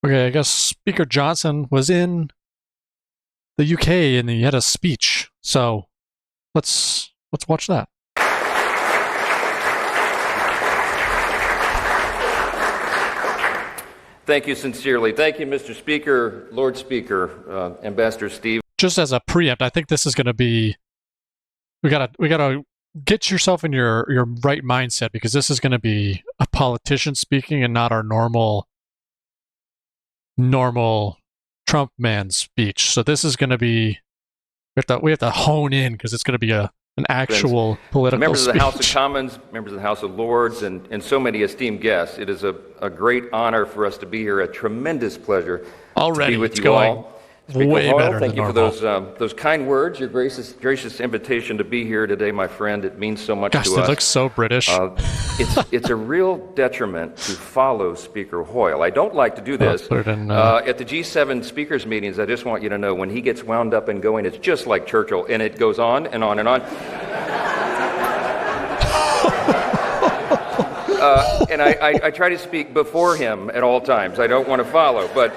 Okay, I guess Speaker Johnson was in the UK and he had a speech. So let's watch that. Thank you sincerely. Thank you, Mr. Speaker, Lord Speaker, Ambassador Steve. Just as a preempt, I think this is going to be. We gotta get yourself in your right mindset because this is going to be a politician speaking and not our normal Trump man speech. So this is going to be we have to hone in because it's going to be an actual political members speech. of the House of Commons, members of the House of Lords, and so many esteemed guests. It is a great honor for us to be here. A tremendous pleasure Already, to be with it's you going all. Speaker way Hoyle, better thank than you normal. for those kind words, your gracious invitation to be here today, my friend. It means so much Gosh, to it us. looks so British. It's a real detriment to follow Speaker Hoyle. I don't like to do this. Put it in, At the G7 speakers meetings, I just want you to know when he gets wound up and going, it's just like Churchill, and it goes on and on and on. And I try to speak before him at all times. I don't want to follow, but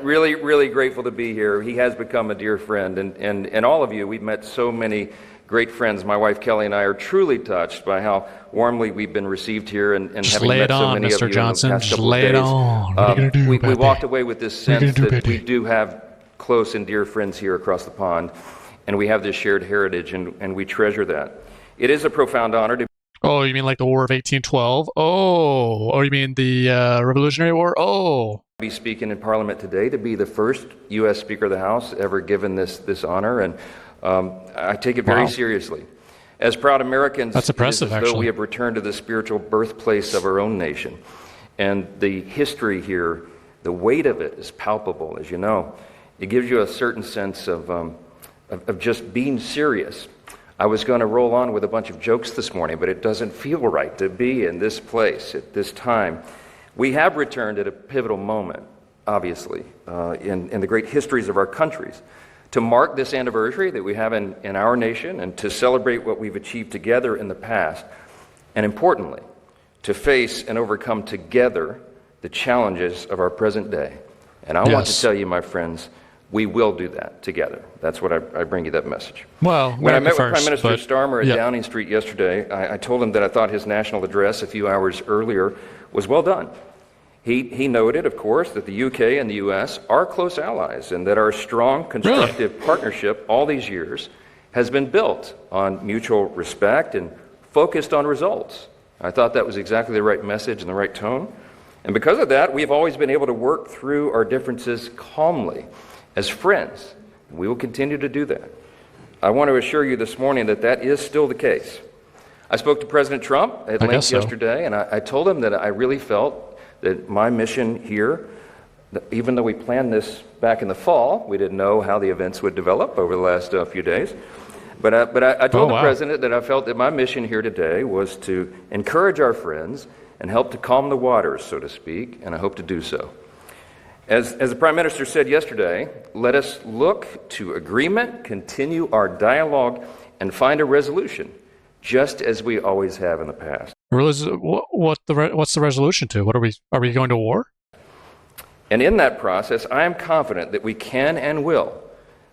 really, really grateful to be here. He has become a dear friend, and all of you, we've met so many great friends. My wife Kelly and I are truly touched by how warmly we've been received here, and having met so many of you in the past couple of days. What are you gonna do, we baby? walked away with this What are you sense gonna do, that we baby? do have close and dear friends here across the pond, and we have this shared heritage, and we treasure that. It is a profound honor to Oh, you mean like the War of 1812? Oh, you mean the Revolutionary War? Oh, be speaking in Parliament today, to be the first U.S. Speaker of the House ever given this honor, and I take it very Wow. seriously. As proud Americans, That's impressive, it is as though actually. we have returned to the spiritual birthplace of our own nation. And the history here, the weight of it is palpable, as you know. It gives you a certain sense of just being serious. I was going to roll on with a bunch of jokes this morning, but it doesn't feel right to be in this place at this time. We have returned at a pivotal moment, obviously, in the great histories of our countries, to mark this anniversary that we have in our nation and to celebrate what we've achieved together in the past, and importantly, to face and overcome together the challenges of our present day. And I want to Yes. tell you, my friends, we will do that together. That's what I bring you that message. well, When I met with first, Prime Minister but- Starmer at yeah. Downing Street yesterday, I told him that I thought his national address a few hours earlier was well done. He noted, of course, that the UK and the US are close allies and that our strong, constructive partnership all these years has been built on mutual respect and focused on results. I thought that was exactly the right message and the right tone. And because of that, we've always been able to work through our differences calmly as friends. We will continue to do that. I want to assure you this morning that that is still the case. I spoke to President Trump at I length guess so. yesterday, and I told him that I really felt that my mission here, that even though we planned this back in the fall, we didn't know how the events would develop over the last few days. But I told the wow. President that I felt that my mission here today was to encourage our friends and help to calm the waters, so to speak, and I hope to do so. As the Prime Minister said yesterday, let us look to agreement, continue our dialogue, and find a resolution, just as we always have in the past. What's the resolution to? What are we going to war? And in that process, I am confident that we can and will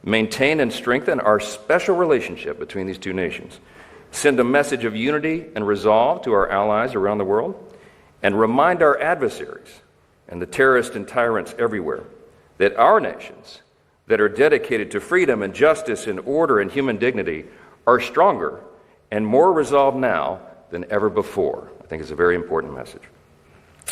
maintain and strengthen our special relationship between these two nations, send a message of unity and resolve to our allies around the world, and remind our adversaries and the terrorists and tyrants everywhere that our nations that are dedicated to freedom and justice and order and human dignity are stronger and more resolved now than ever before. I think it's a very important message.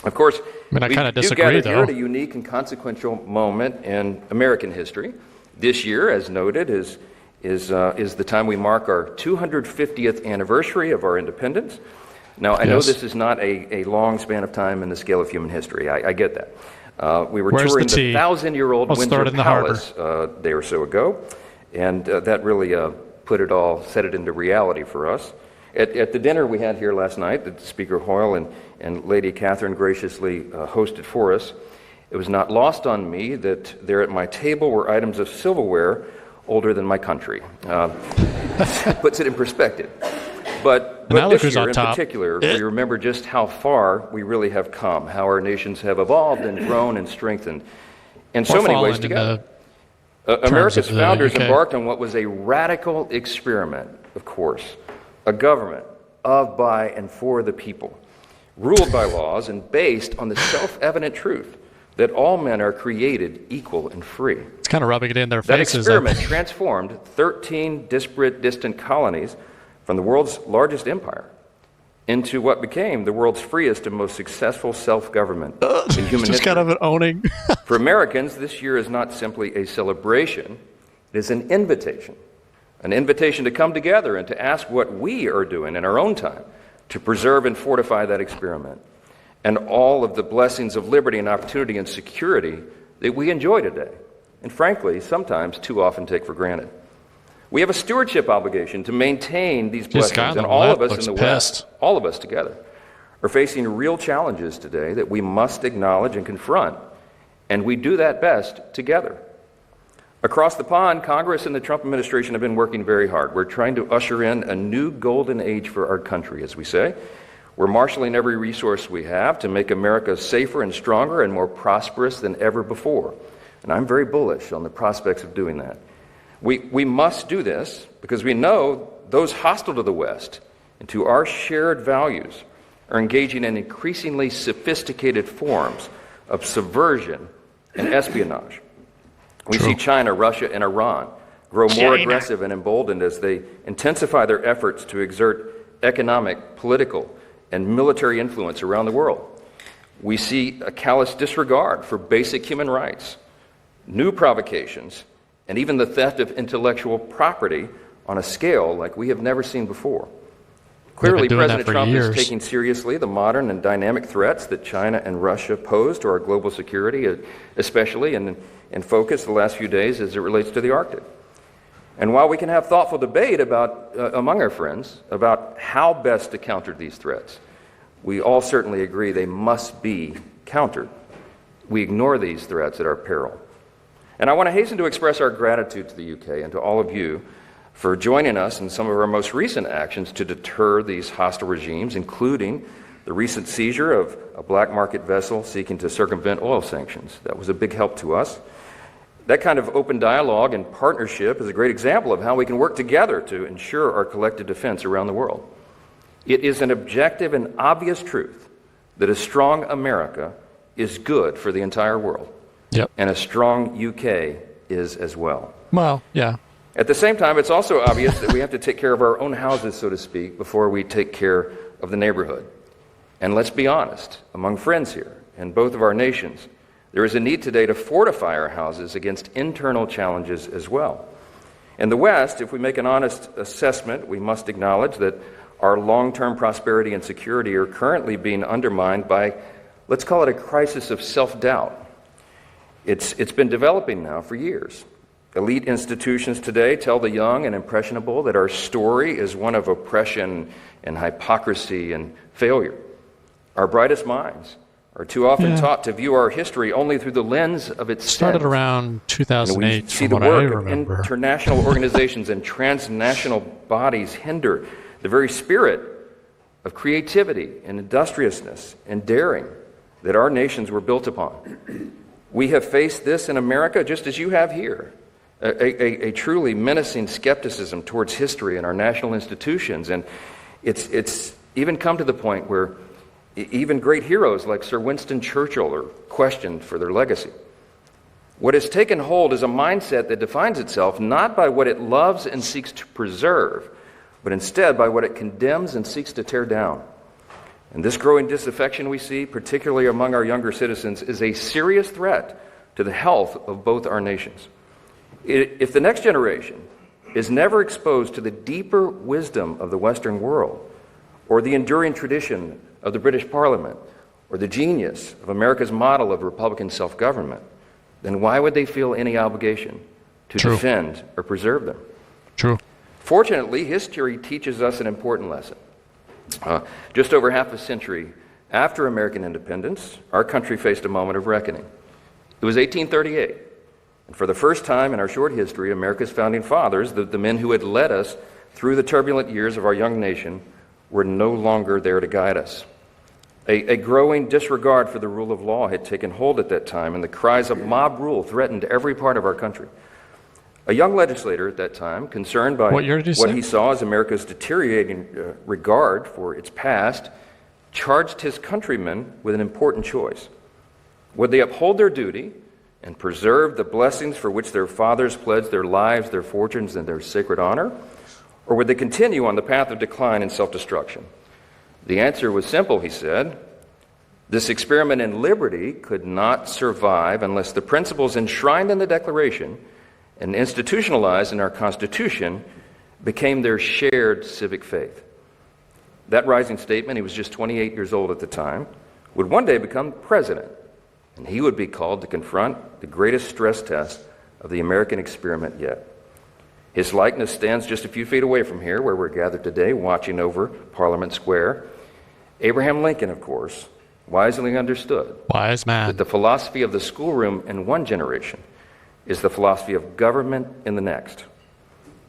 Of course, I mean, I we kinda do disagree, gather here though. at a unique and consequential moment in American history. This year, as noted, is the time we mark our 250th anniversary of our independence. Now, I know Yes. this is not a long span of time in the scale of human history. I get that. We were Where's touring the the tea? 1,000-year-old Let's Windsor start in the harbor. Palace a day or so ago, and that really set it into reality for us. At the dinner we had here last night, that Speaker Hoyle and Lady Catherine graciously hosted for us, it was not lost on me that there at my table were items of silverware older than my country. Puts it in perspective. But now look this who's year on in top. particular, we remember just how far we really have come, how our nations have evolved and grown and strengthened in so many ways together. America's founders embarked on what was a radical experiment, of course, a government of, by, and for the people, ruled by laws and based on the self-evident truth that all men are created equal and free. It's kind of rubbing it in their That faces. experiment transformed 13 disparate, distant colonies from the world's largest empire into what became the world's freest and most successful self-government in human Just history. kind of an owning. For Americans, this year is not simply a celebration, it is an invitation to come together and to ask what we are doing in our own time to preserve and fortify that experiment and all of the blessings of liberty and opportunity and security that we enjoy today, and frankly, sometimes too often take for granted. We have a stewardship obligation to maintain these blessings, and all of us in the West, all of us together, are facing real challenges today that we must acknowledge and confront, and we do that best together. Across the pond, Congress and the Trump administration have been working very hard. We're trying to usher in a new golden age for our country, as we say. We're marshaling every resource we have to make America safer and stronger and more prosperous than ever before. And I'm very bullish on the prospects of doing that. We must do this because we know those hostile to the West and to our shared values are engaging in increasingly sophisticated forms of subversion and espionage. We see China, Russia, and Iran grow more aggressive and emboldened as they intensify their efforts to exert economic, political, and military influence around the world. We see a callous disregard for basic human rights, new provocations, and even the theft of intellectual property on a scale like we have never seen before. Clearly, President Trump is taking seriously the modern and dynamic threats that China and Russia pose to our global security, especially in focus the last few days as it relates to the Arctic. And while we can have thoughtful debate among our friends about how best to counter these threats, we all certainly agree they must be countered. We ignore these threats at our peril. And I want to hasten to express our gratitude to the UK and to all of you for joining us in some of our most recent actions to deter these hostile regimes, including the recent seizure of a black market vessel seeking to circumvent oil sanctions. That was a big help to us. That kind of open dialogue and partnership is a great example of how we can work together to ensure our collective defense around the world. It is an objective and obvious truth that a strong America is good for the entire world. Yep. And a strong UK is as well. Well, yeah. At the same time, it's also obvious that we have to take care of our own houses, so to speak, before we take care of the neighborhood. And let's be honest, among friends here, in both of our nations, there is a need today to fortify our houses against internal challenges as well. In the West, if we make an honest assessment, we must acknowledge that our long-term prosperity and security are currently being undermined by, let's call it a crisis of self-doubt. It's been developing now for years. Elite institutions today tell the young and impressionable that our story is one of oppression and hypocrisy and failure. Our brightest minds are too often taught to view our history only through the lens of its started around 2008. And we see the work of international organizations and transnational bodies hinder the very spirit of creativity and industriousness and daring that our nations were built upon. We have faced this in America just as you have here, a truly menacing skepticism towards history and our national institutions. And it's even come to the point where even great heroes like Sir Winston Churchill are questioned for their legacy. What has taken hold is a mindset that defines itself not by what it loves and seeks to preserve, but instead by what it condemns and seeks to tear down. And this growing disaffection we see, particularly among our younger citizens, is a serious threat to the health of both our nations. If the next generation is never exposed to the deeper wisdom of the Western world, or the enduring tradition of the British Parliament, or the genius of America's model of Republican self-government, then why would they feel any obligation to defend or preserve them? True. Fortunately, history teaches us an important lesson. Just over half a century after American independence, our country faced a moment of reckoning. It was 1838, and for the first time in our short history, America's founding fathers, the men who had led us through the turbulent years of our young nation, were no longer there to guide us. A growing disregard for the rule of law had taken hold at that time, and the cries of mob rule threatened every part of our country. A young legislator at that time, concerned by What year did he say? he saw as America's deteriorating regard for its past, charged his countrymen with an important choice. Would they uphold their duty and preserve the blessings for which their fathers pledged their lives, their fortunes, and their sacred honor? Or would they continue on the path of decline and self-destruction? The answer was simple, he said. This experiment in liberty could not survive unless the principles enshrined in the Declaration and institutionalized in our Constitution became their shared civic faith. That rising statement, he was just 28 years old at the time, would one day become president, and he would be called to confront the greatest stress test of the American experiment yet. His likeness stands just a few feet away from here, where we're gathered today, watching over Parliament Square. Abraham Lincoln, of course, wisely understood Wise man. that the philosophy of the schoolroom in one generation is the philosophy of government in the next.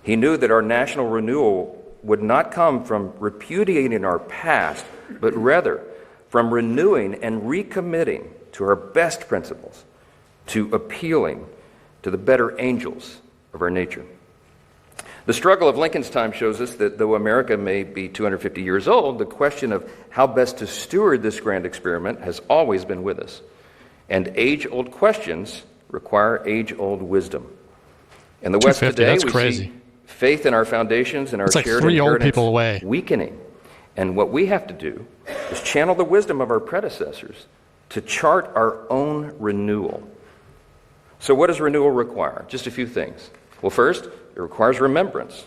He knew that our national renewal would not come from repudiating our past, but rather from renewing and recommitting to our best principles, to appealing to the better angels of our nature. The struggle of Lincoln's time shows us that though America may be 250 years old, the question of how best to steward this grand experiment has always been with us. And age-old questions require age-old wisdom. In the West today, that's we crazy. see faith in our foundations and our It's like shared 3 old inheritance people away. weakening. And what we have to do is channel the wisdom of our predecessors to chart our own renewal. So what does renewal require? Just a few things. Well, first, it requires remembrance.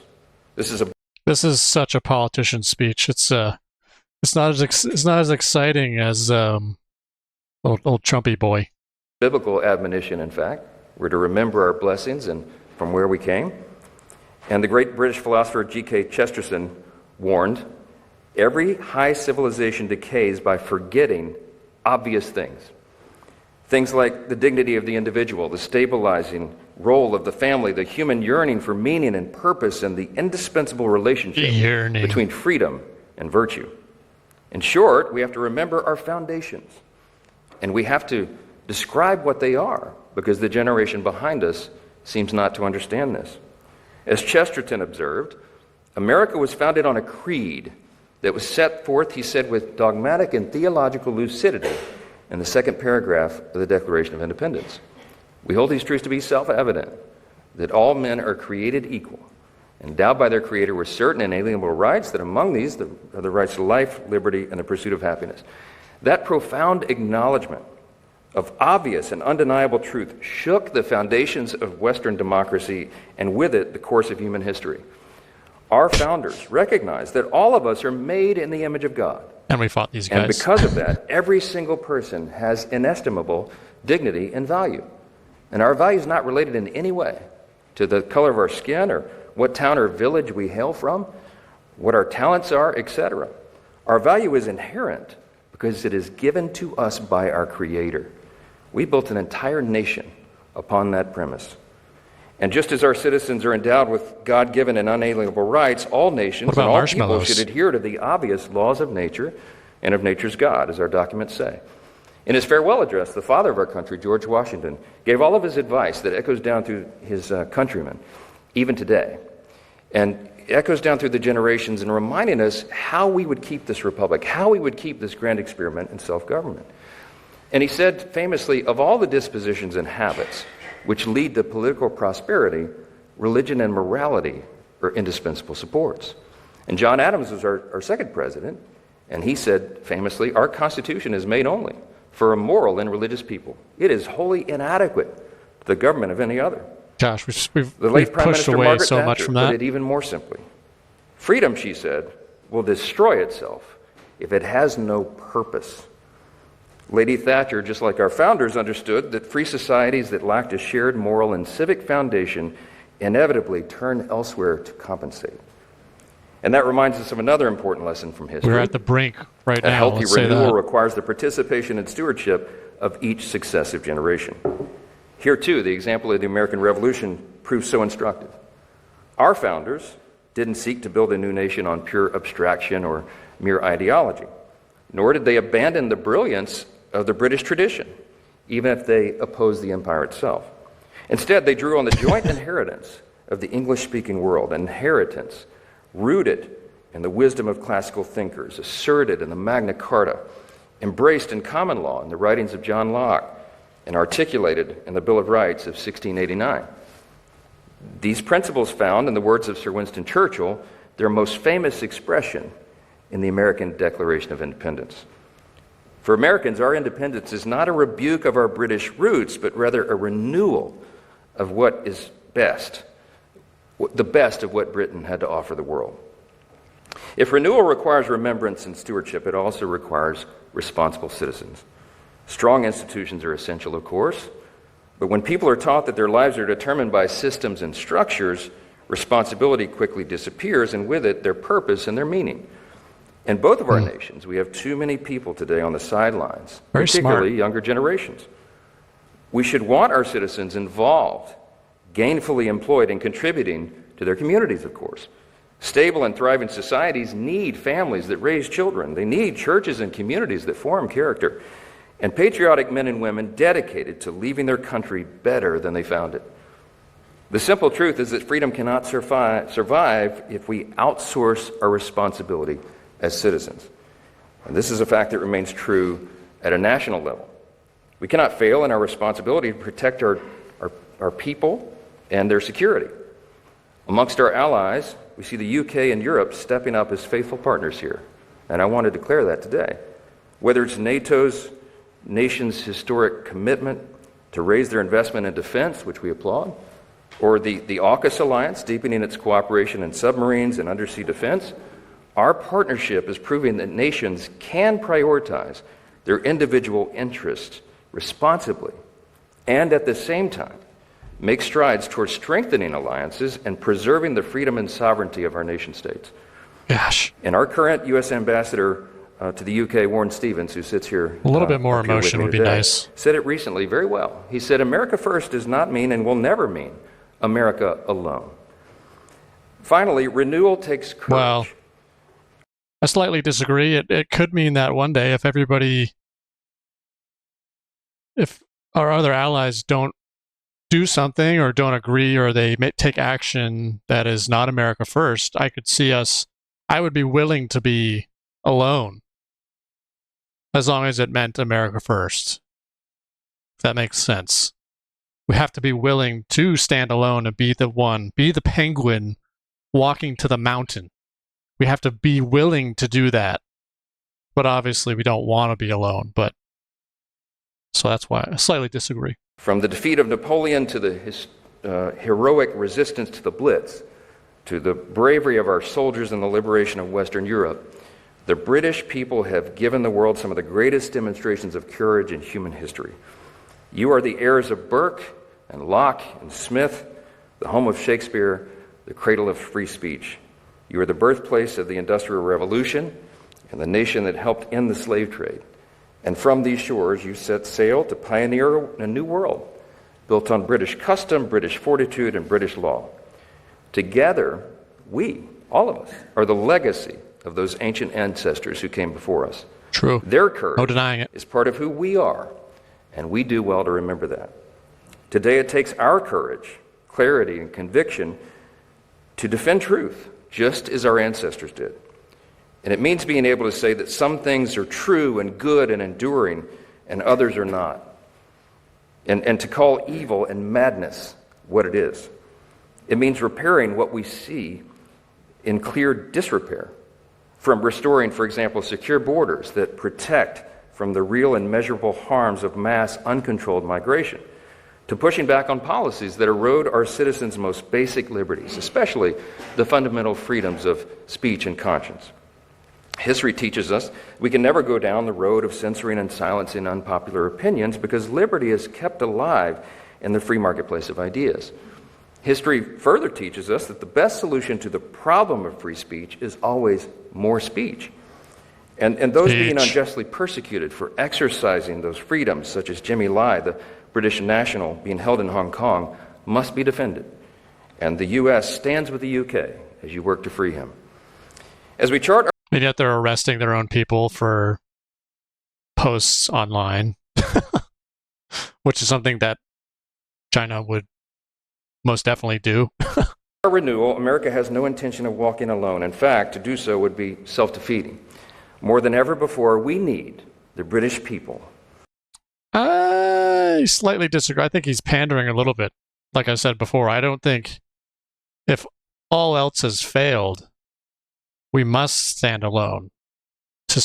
This is such a politician's speech. It's not as exciting as old Trumpy boy. biblical admonition, in fact. We're to remember our blessings and from where we came. And the great British philosopher G.K. Chesterton warned, every high civilization decays by forgetting obvious things. Things like the dignity of the individual, the stabilizing role of the family, the human yearning for meaning and purpose, and the indispensable relationship between freedom and virtue. In short, we have to remember our foundations, and we have to describe what they are, because the generation behind us seems not to understand this. As Chesterton observed, America was founded on a creed that was set forth, he said, with dogmatic and theological lucidity in the second paragraph of the Declaration of Independence. We hold these truths to be self-evident, that all men are created equal, endowed by their Creator with certain inalienable rights, that among these are the rights to life, liberty, and the pursuit of happiness. That profound acknowledgement of obvious and undeniable truth shook the foundations of Western democracy, and with it, the course of human history. Our founders recognized that all of us are made in the image of God. And we fought these guys. And because of that, every single person has inestimable dignity and value. And our value is not related in any way to the color of our skin or what town or village we hail from, what our talents are, etc. Our value is inherent because it is given to us by our Creator. We built an entire nation upon that premise. And just as our citizens are endowed with God-given and unalienable rights, all nations and all people should adhere to the obvious laws of nature and of nature's God, as our documents say. In his farewell address, the father of our country, George Washington, gave all of his advice that echoes down through his countrymen, even today, and echoes down through the generations in reminding us how we would keep this republic, how we would keep this grand experiment in self-government. And he said famously, of all the dispositions and habits which lead to political prosperity, religion and morality are indispensable supports. And John Adams was our second president, and he said famously, our Constitution is made only for a moral and religious people. It is wholly inadequate to the government of any other. Gosh, we've pushed away Margaret so Thatcher much from that. put it even more simply. Freedom, she said, will destroy itself if it has no purpose. Lady Thatcher, just like our founders, understood that free societies that lacked a shared moral and civic foundation inevitably turn elsewhere to compensate. And that reminds us of another important lesson from history. We're at the brink right now. A healthy renewal requires the participation and stewardship of each successive generation. Here, too, the example of the American Revolution proves so instructive. Our founders didn't seek to build a new nation on pure abstraction or mere ideology, nor did they abandon the brilliance of the British tradition, even if they opposed the empire itself. Instead, they drew on the joint inheritance of the English-speaking world, an inheritance rooted in the wisdom of classical thinkers, asserted in the Magna Carta, embraced in common law in the writings of John Locke, and articulated in the Bill of Rights of 1689. These principles found, in the words of Sir Winston Churchill, their most famous expression in the American Declaration of Independence. For Americans, our independence is not a rebuke of our British roots, but rather a renewal of what is best, the best of what Britain had to offer the world. If renewal requires remembrance and stewardship, it also requires responsible citizens. Strong institutions are essential, of course, but when people are taught that their lives are determined by systems and structures, responsibility quickly disappears, and with it, their purpose and their meaning. In both of our nations, we have too many people today on the sidelines, Very particularly smart. younger generations. We should want our citizens involved, gainfully employed, and contributing to their communities, of course. Stable and thriving societies need families that raise children. They need churches and communities that form character, and patriotic men and women dedicated to leaving their country better than they found it. The simple truth is that freedom cannot survive if we outsource our responsibility as citizens. And this is a fact that remains true at a national level. We cannot fail in our responsibility to protect our people and their security. Amongst our allies, we see the UK and Europe stepping up as faithful partners here. And I want to declare that today. Whether it's NATO's nation's historic commitment to raise their investment in defense, which we applaud, or the AUKUS alliance deepening its cooperation in submarines and undersea defense, our partnership is proving that nations can prioritize their individual interests responsibly and at the same time make strides towards strengthening alliances and preserving the freedom and sovereignty of our nation states. Gosh. And our current U.S. ambassador to the UK, Warren Stevens, who sits here A little bit more up here with emotion me would be today, nice. said it recently very well. He said, "America first does not mean and will never mean America alone." Finally, renewal takes courage. Well, I slightly disagree. It could mean that one day if our other allies don't do something or don't agree or they may take action that is not America first, I would be willing to be alone as long as it meant America first. If that makes sense. We have to be willing to stand alone and be the penguin walking to the mountain. We have to be willing to do that. But obviously we don't want to be alone, so that's why I slightly disagree. From the defeat of Napoleon to the heroic resistance to the Blitz, to the bravery of our soldiers in the liberation of Western Europe, the British people have given the world some of the greatest demonstrations of courage in human history. You are the heirs of Burke and Locke and Smith, the home of Shakespeare, the cradle of free speech. You are the birthplace of the Industrial Revolution and the nation that helped end the slave trade. And from these shores, you set sail to pioneer a new world built on British custom, British fortitude, and British law. Together, we, all of us, are the legacy of those ancient ancestors who came before us. True. Their courage No denying it. is part of who we are, and we do well to remember that. Today, it takes our courage, clarity, and conviction to defend truth, just as our ancestors did. And it means being able to say that some things are true and good and enduring, and others are not. And to call evil and madness what it is. It means repairing what we see in clear disrepair. From restoring, for example, secure borders that protect from the real and measurable harms of mass uncontrolled migration, to pushing back on policies that erode our citizens' most basic liberties, especially the fundamental freedoms of speech and conscience. History teaches us we can never go down the road of censoring and silencing unpopular opinions because liberty is kept alive in the free marketplace of ideas. History further teaches us that the best solution to the problem of free speech is always more speech. And those being unjustly persecuted for exercising those freedoms, such as Jimmy Lai, the British national being held in Hong Kong, must be defended. And the U.S. stands with the UK as you work to free him. As we chart our And yet they're arresting their own people for posts online, which is something that China would most definitely do. renewal, America has no intention of walking alone. In fact, to do so would be self-defeating. More than ever before, we need the British people. I slightly disagree. I think he's pandering a little bit. Like I said before, I don't think if all else has failed, we must stand alone to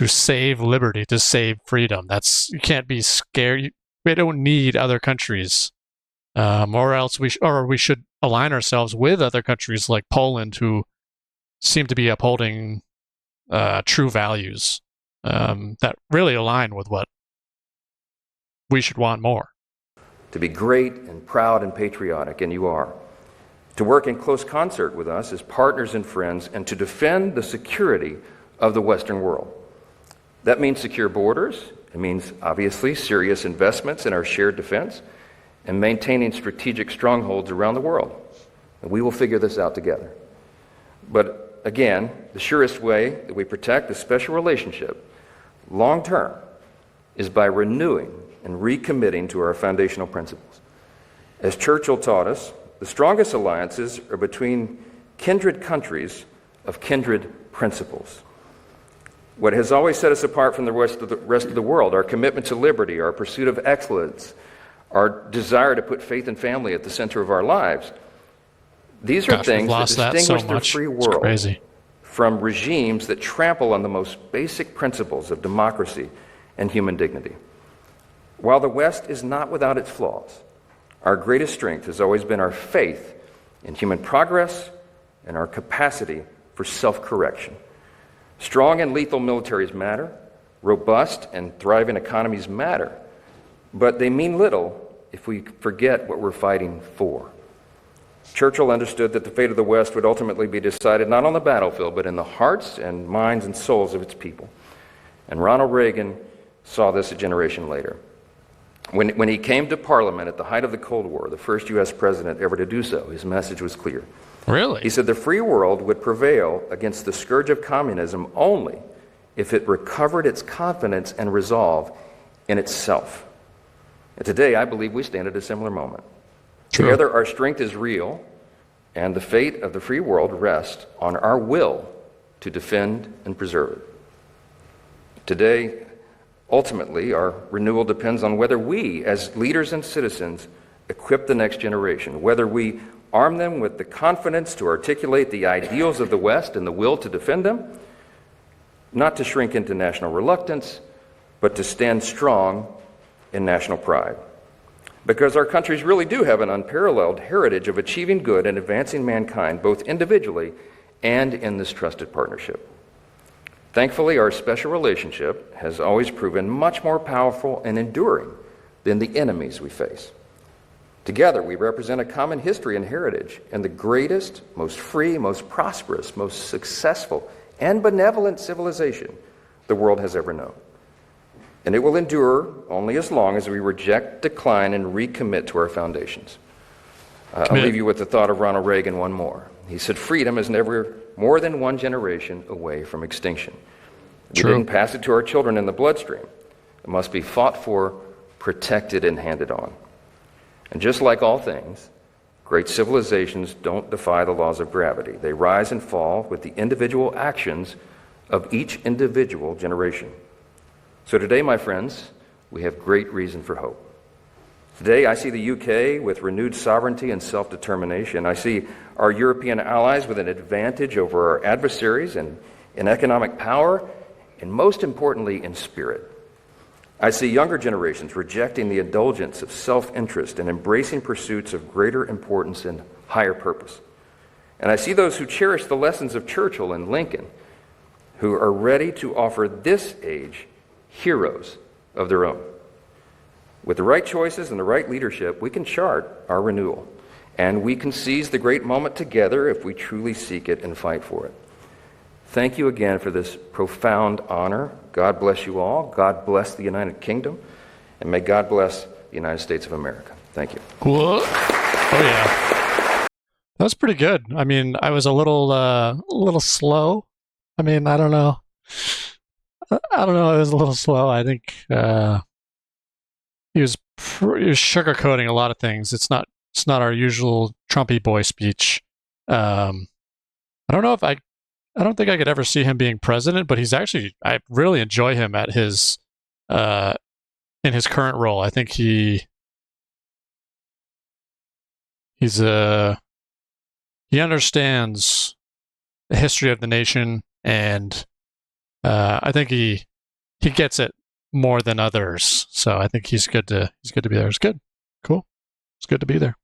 save liberty, to save freedom. You can't be scared. We don't need other countries, or else we should align ourselves with other countries like Poland, who seem to be upholding true values that really align with what we should want more. To be great and proud and patriotic, and you are. To work in close concert with us as partners and friends, and to defend the security of the Western world. That means secure borders. It means, obviously, serious investments in our shared defense and maintaining strategic strongholds around the world. And we will figure this out together. But again, the surest way that we protect this special relationship long term is by renewing and recommitting to our foundational principles. As Churchill taught us, the strongest alliances are between kindred countries of kindred principles. What has always set us apart from the rest of the world, our commitment to liberty, our pursuit of excellence, our desire to put faith and family at the center of our lives, these are things that distinguish the free world from regimes that trample on the most basic principles of democracy and human dignity. While the West is not without its flaws, our greatest strength has always been our faith in human progress and our capacity for self-correction. Strong and lethal militaries matter, robust and thriving economies matter, but they mean little if we forget what we're fighting for. Churchill understood that the fate of the West would ultimately be decided not on the battlefield, but in the hearts and minds and souls of its people. And Ronald Reagan saw this a generation later. When he came to Parliament at the height of the Cold War, the first U.S. president ever to do so, his message was clear. Really? He said the free world would prevail against the scourge of communism only if it recovered its confidence and resolve in itself. And today, I believe we stand at a similar moment. True. Together, our strength is real, and the fate of the free world rests on our will to defend and preserve it. Today, ultimately, our renewal depends on whether we, as leaders and citizens, equip the next generation, whether we arm them with the confidence to articulate the ideals of the West and the will to defend them, not to shrink into national reluctance, but to stand strong in national pride. Because our countries really do have an unparalleled heritage of achieving good and advancing mankind, both individually and in this trusted partnership. Thankfully, our special relationship has always proven much more powerful and enduring than the enemies we face. Together, we represent a common history and heritage, and the greatest, most free, most prosperous, most successful, and benevolent civilization the world has ever known. And it will endure only as long as we reject, decline, and recommit to our foundations. I'll leave you with the thought of Ronald Reagan one more. He said, freedom is never more than one generation away from extinction. We didn't pass it to our children in the bloodstream. It must be fought for, protected, and handed on. And just like all things, great civilizations don't defy the laws of gravity. They rise and fall with the individual actions of each individual generation. So today, my friends, we have great reason for hope. Today, I see the UK with renewed sovereignty and self-determination. I see our European allies with an advantage over our adversaries in economic power, and most importantly, in spirit. I see younger generations rejecting the indulgence of self-interest and embracing pursuits of greater importance and higher purpose. And I see those who cherish the lessons of Churchill and Lincoln, who are ready to offer this age heroes of their own. With the right choices and the right leadership, we can chart our renewal, and we can seize the great moment together if we truly seek it and fight for it. Thank you again for this profound honor. God bless you all. God bless the United Kingdom, and may God bless the United States of America. Thank you. What? Oh, yeah. That was pretty good. I mean, I was a little slow. I mean, I don't know. I don't know. It was a little slow. I think he was sugarcoating a lot of things. It's not our usual Trumpy boy speech. Um, I don't know if I don't think I could ever see him being president, but he's actually I really enjoy him at his uh, in his current role. I think he's he understands the history of the nation, and I think he gets it more than others. So I think he's good to be there. It's good, cool. It's good to be there.